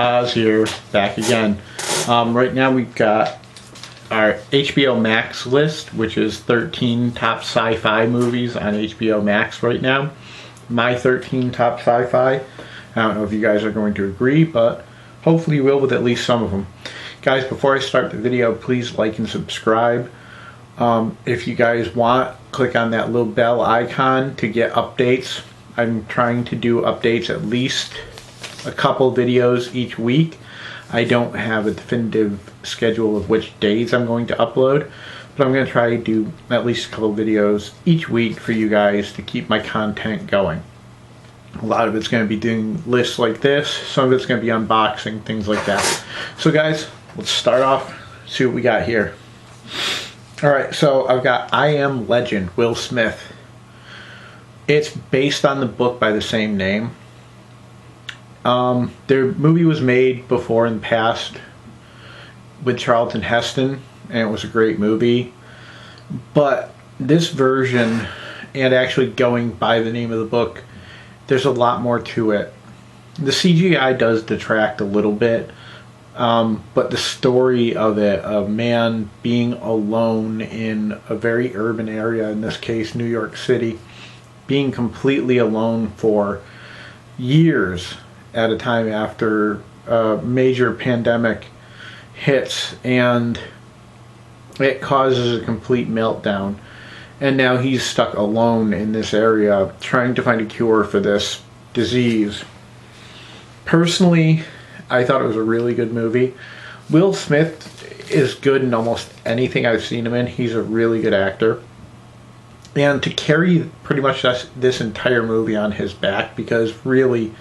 Oz here, back again. Right now we've got our HBO Max list, which is 13 top sci-fi movies on HBO Max right now. My 13 top sci-fi. I don't know if you guys are going to agree, but hopefully you will with at least some of them. Guys, before I start the video, please like and subscribe. If you guys want, click on that little bell icon to get updates. I'm trying to do updates at least a couple videos each week. I don't have a definitive schedule of which days I'm going to upload, but I'm going to try to do at least a couple videos each week for you guys to keep my content going. A lot of it's going to be doing lists like this, some of it's going to be unboxing, things like that. So guys, let's start off, see what we got here. Alright, so I've got I Am Legend, Will Smith. It's based on the book by the same name. Their movie was made before in the past with Charlton Heston, and it was a great movie. But this version, and actually going by the name of the book, there's a lot more to it. The CGI does detract a little bit, but the story of it, a man being alone in a very urban area, in this case New York City, being completely alone for years at a time after a major pandemic hits, and it causes a complete meltdown, and now he's stuck alone in this area trying to find a cure for this disease. Personally, I thought it was a really good movie. Will Smith is good in almost anything I've seen him in. He's a really good actor. And to carry pretty much this entire movie on his back, because really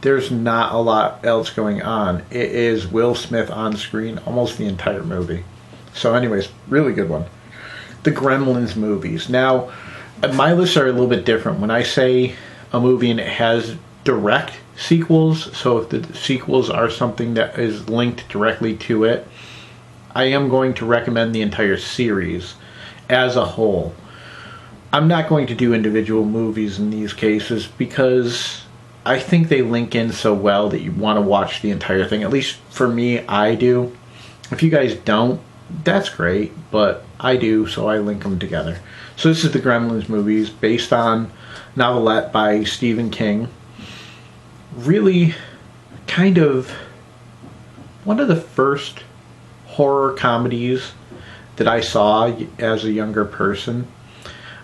there's not a lot else going on. It is Will Smith on screen almost the entire movie. So anyways, really good one. The Gremlins movies. Now, my lists are a little bit different. When I say a movie and it has direct sequels, so if the sequels are something that is linked directly to it, I am going to recommend the entire series as a whole. I'm not going to do individual movies in these cases because I think they link in so well that you want to watch the entire thing. At least for me, I do. If you guys don't, that's great, but I do, so I link them together. So this is the Gremlins movies, based on novelette by Stephen King. Really kind of one of the first horror comedies that I saw as a younger person.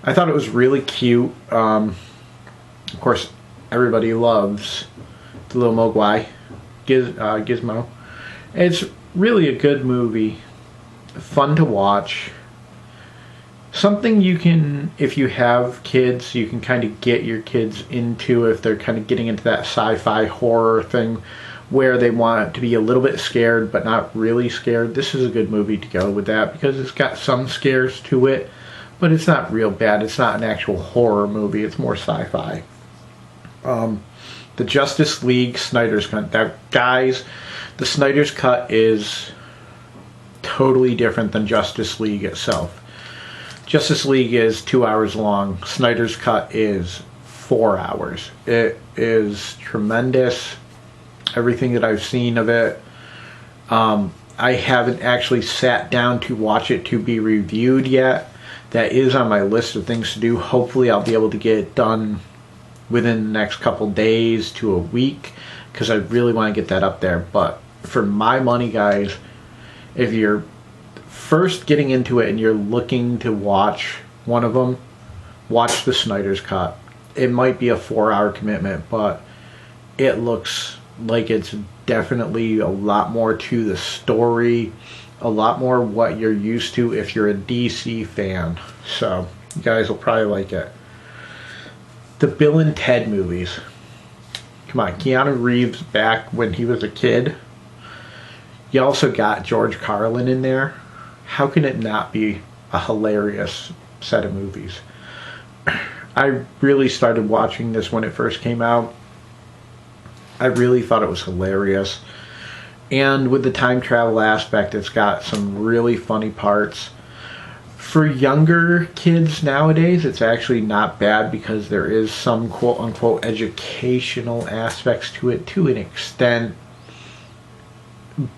I thought it was really cute. Of course, everybody loves the little Mogwai, Gizmo. It's really a good movie, fun to watch. Something you can, if you have kids, you can kind of get your kids into if they're kind of getting into that sci-fi horror thing where they want to be a little bit scared but not really scared. This is a good movie to go with that because it's got some scares to it, but it's not real bad. It's not an actual horror movie. It's more sci-fi. The Justice League Snyder's Cut. Now, guys, the Snyder's Cut is totally different than Justice League itself. Justice League is 2 hours long. Snyder's Cut is 4 hours. It is tremendous. Everything that I've seen of it. I haven't actually sat down to watch it to be reviewed yet. That is on my list of things to do. Hopefully I'll be able to get it done within the next couple days to a week, because I really want to get that up there. But for my money, guys, if you're first getting into it and you're looking to watch one of them, watch the Snyder's Cut. It might be a 4-hour commitment, but it looks like it's definitely a lot more to the story, a lot more what you're used to if you're a DC fan. So you guys will probably like it. The Bill and Ted movies. Come on, Keanu Reeves back when he was a kid. You also got George Carlin in there. How can it not be a hilarious set of movies? I really started watching this when it first came out. I really thought it was hilarious. And with the time travel aspect, it's got some really funny parts. For younger kids nowadays, it's actually not bad because there is some quote-unquote educational aspects to it to an extent.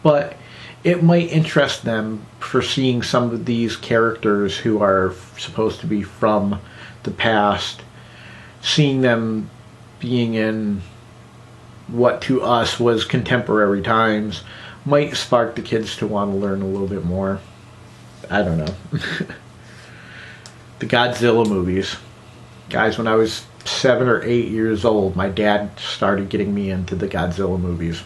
but it might interest them for seeing some of these characters who are supposed to be from the past, seeing them being in what to us was contemporary times, might spark the kids to want to learn a little bit more. I don't know. The Godzilla movies. Guys, when I was 7 or 8 years old, my dad started getting me into the Godzilla movies.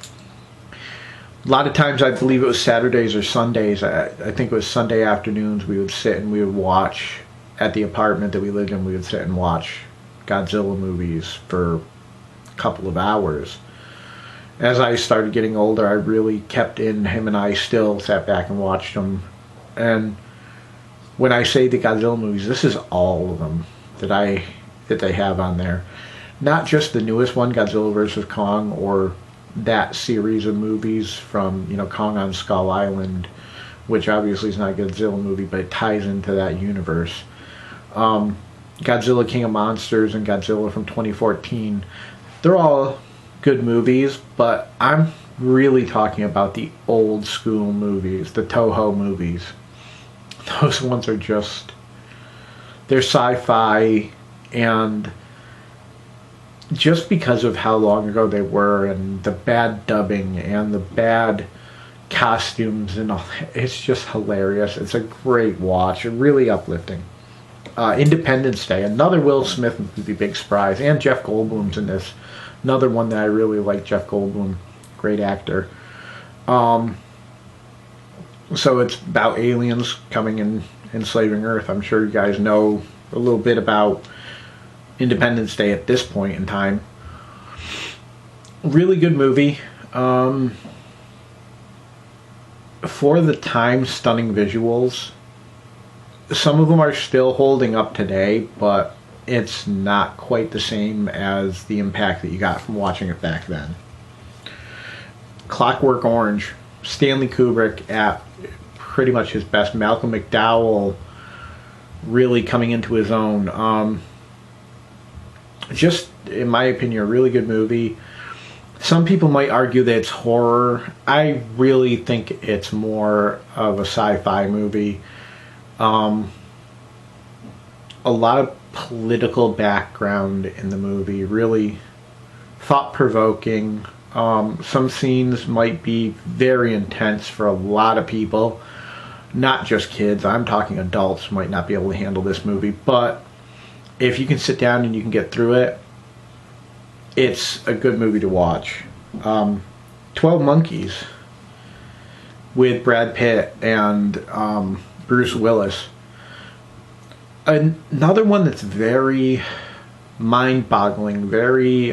A lot of times, I believe it was Saturdays or Sundays, I think it was Sunday afternoons, we would sit and we would watch, at the apartment that we lived in, we would sit and watch Godzilla movies for a couple of hours. As I started getting older, I really kept in. Him and I still sat back and watched them. And when I say the Godzilla movies, this is all of them that they have on there. Not just the newest one, Godzilla vs. Kong, or that series of movies from, Kong on Skull Island, which obviously is not a Godzilla movie, but it ties into that universe. Godzilla King of Monsters and Godzilla from 2014. They're all good movies, but I'm really talking about the old school movies, the Toho movies. Those ones are just, they're sci-fi, and just because of how long ago they were, and the bad dubbing and the bad costumes and all, it's just hilarious. It's a great watch, really uplifting. Independence Day, another Will Smith movie, big surprise, and Jeff Goldblum's in this. Another one that I really like, Jeff Goldblum, great actor. So it's about aliens coming and enslaving Earth. I'm sure you guys know a little bit about Independence Day at this point in time. Really good movie. For the time, stunning visuals. Some of them are still holding up today, but it's not quite the same as the impact that you got from watching it back then. Clockwork Orange, Stanley Kubrick at pretty much his best. Malcolm McDowell really coming into his own. Just, in my opinion, a really good movie. Some people might argue that it's horror. I really think it's more of a sci-fi movie. A lot of political background in the movie, really thought-provoking. Some scenes might be very intense for a lot of people, not just kids. I'm talking adults might not be able to handle this movie, but if you can sit down and you can get through it, it's a good movie to watch. 12 Monkeys with Brad Pitt and Bruce Willis. Another one that's very mind-boggling, very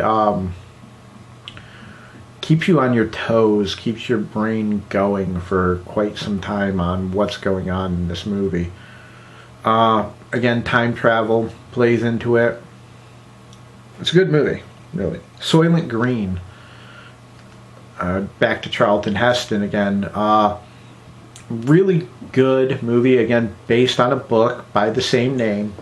keeps you on your toes, keeps your brain going for quite some time on what's going on in this movie. Again, time travel plays into it. It's a good movie, really. Soylent Green. Back to Charlton Heston again. Really good movie, again, based on a book by the same name.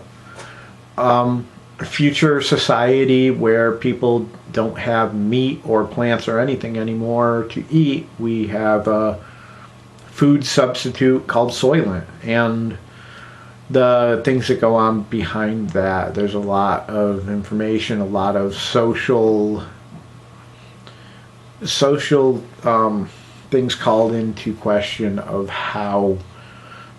Future society where people don't have meat or plants or anything anymore to eat. We have a food substitute called Soylent, and the things that go on behind that. There's a lot of information, a lot of social things called into question of how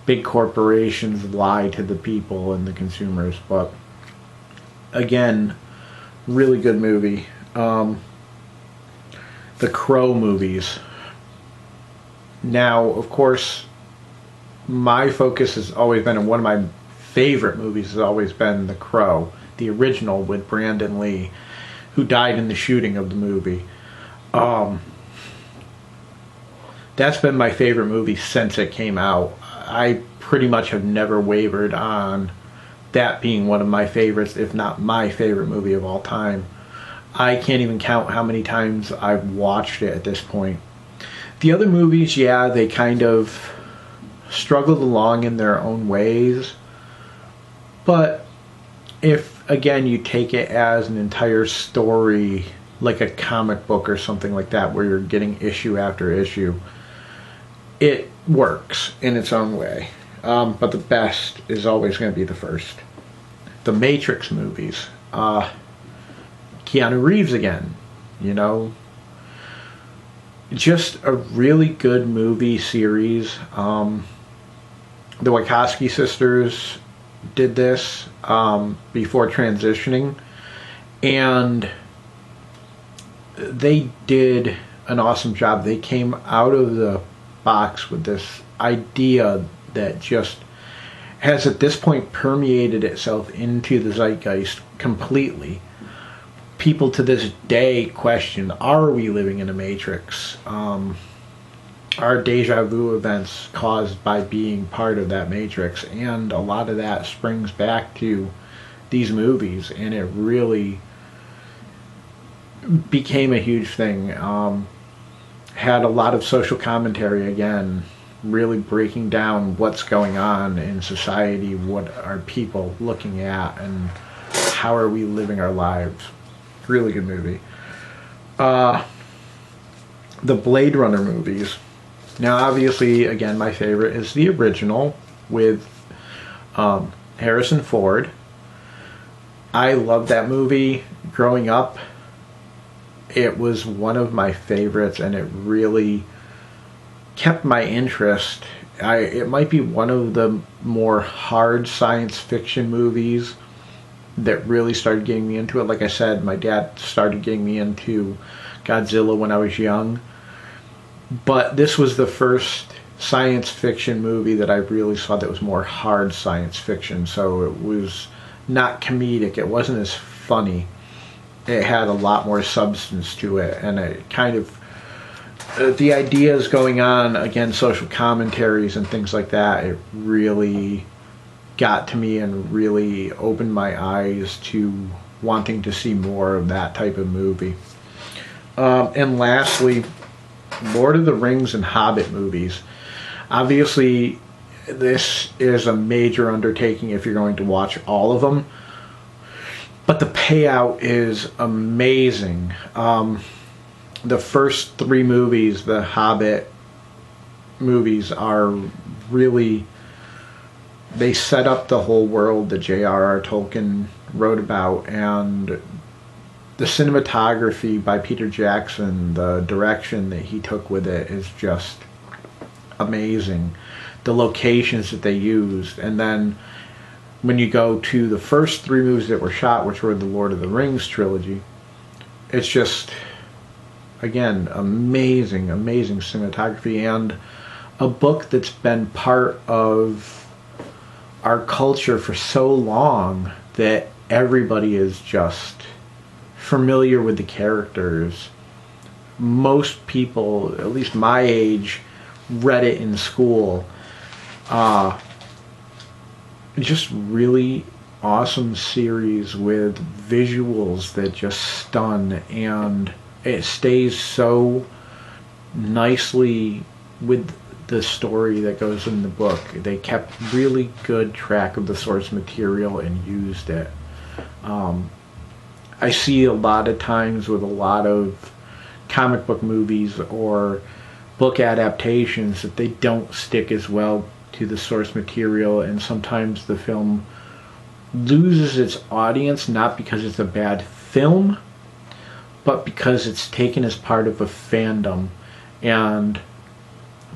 big corporations lie to the people and the consumers. But again, really good movie. The Crow movies. Now, of course, my focus has always been, and one of my favorite movies has always been The Crow, the original with Brandon Lee, who died in the shooting of the movie. That's been my favorite movie since it came out. I pretty much have never wavered on that being one of my favorites, if not my favorite movie of all time. I can't even count how many times I've watched it at this point. The other movies, yeah, they kind of struggled along in their own ways. But if, again, you take it as an entire story, like a comic book or something like that, where you're getting issue after issue, it works in its own way. But the best is always going to be the first. The Matrix movies. Keanu Reeves again. You know, just a really good movie series. The Wachowski sisters did this before transitioning, and they did an awesome job. They came out of the box with this idea that just has at this point permeated itself into the zeitgeist completely. People to this day question, are we living in a matrix? Are deja vu events caused by being part of that matrix? And a lot of that springs back to these movies, and it really became a huge thing. Had a lot of social commentary again, really breaking down what's going on in society, what are people looking at, and how are we living our lives. Really good movie. The Blade Runner movies. Now, obviously, again, my favorite is the original with Harrison Ford. I loved that movie growing up. It was one of my favorites, and it really kept my interest. It might be one of the more hard science fiction movies that really started getting me into it. Like I said, my dad started getting me into Godzilla when I was young. But this was the first science fiction movie that I really saw that was more hard science fiction. So it was not comedic. It wasn't as funny. It had a lot more substance to it. And it kind of, the ideas going on, again, social commentaries and things like that, it really got to me and really opened my eyes to wanting to see more of that type of movie. And lastly, Lord of the Rings and Hobbit movies. Obviously, this is a major undertaking if you're going to watch all of them, but the payout is amazing. The first three movies, the Hobbit movies, are really, they set up the whole world that J.R.R. Tolkien wrote about, and the cinematography by Peter Jackson, the direction that he took with it is just amazing. The locations that they used, and then when you go to the first three movies that were shot, which were the Lord of the Rings trilogy, it's just, again, amazing, amazing cinematography, and a book that's been part of our culture for so long that everybody is just familiar with the characters. Most people, at least my age, read it in school. Just really awesome series with visuals that just stun, and it stays so nicely with the story that goes in the book. They kept really good track of the source material and used it. I see a lot of times with a lot of comic book movies or book adaptations that they don't stick as well to the source material, and sometimes the film loses its audience, not because it's a bad film, but because it's taken as part of a fandom, and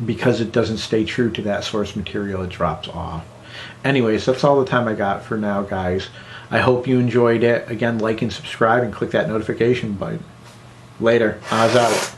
because it doesn't stay true to that source material, it drops off. Anyways, that's all the time I got for now, guys. I hope you enjoyed it. Again, like and subscribe and click that notification button. Later. Eyes out.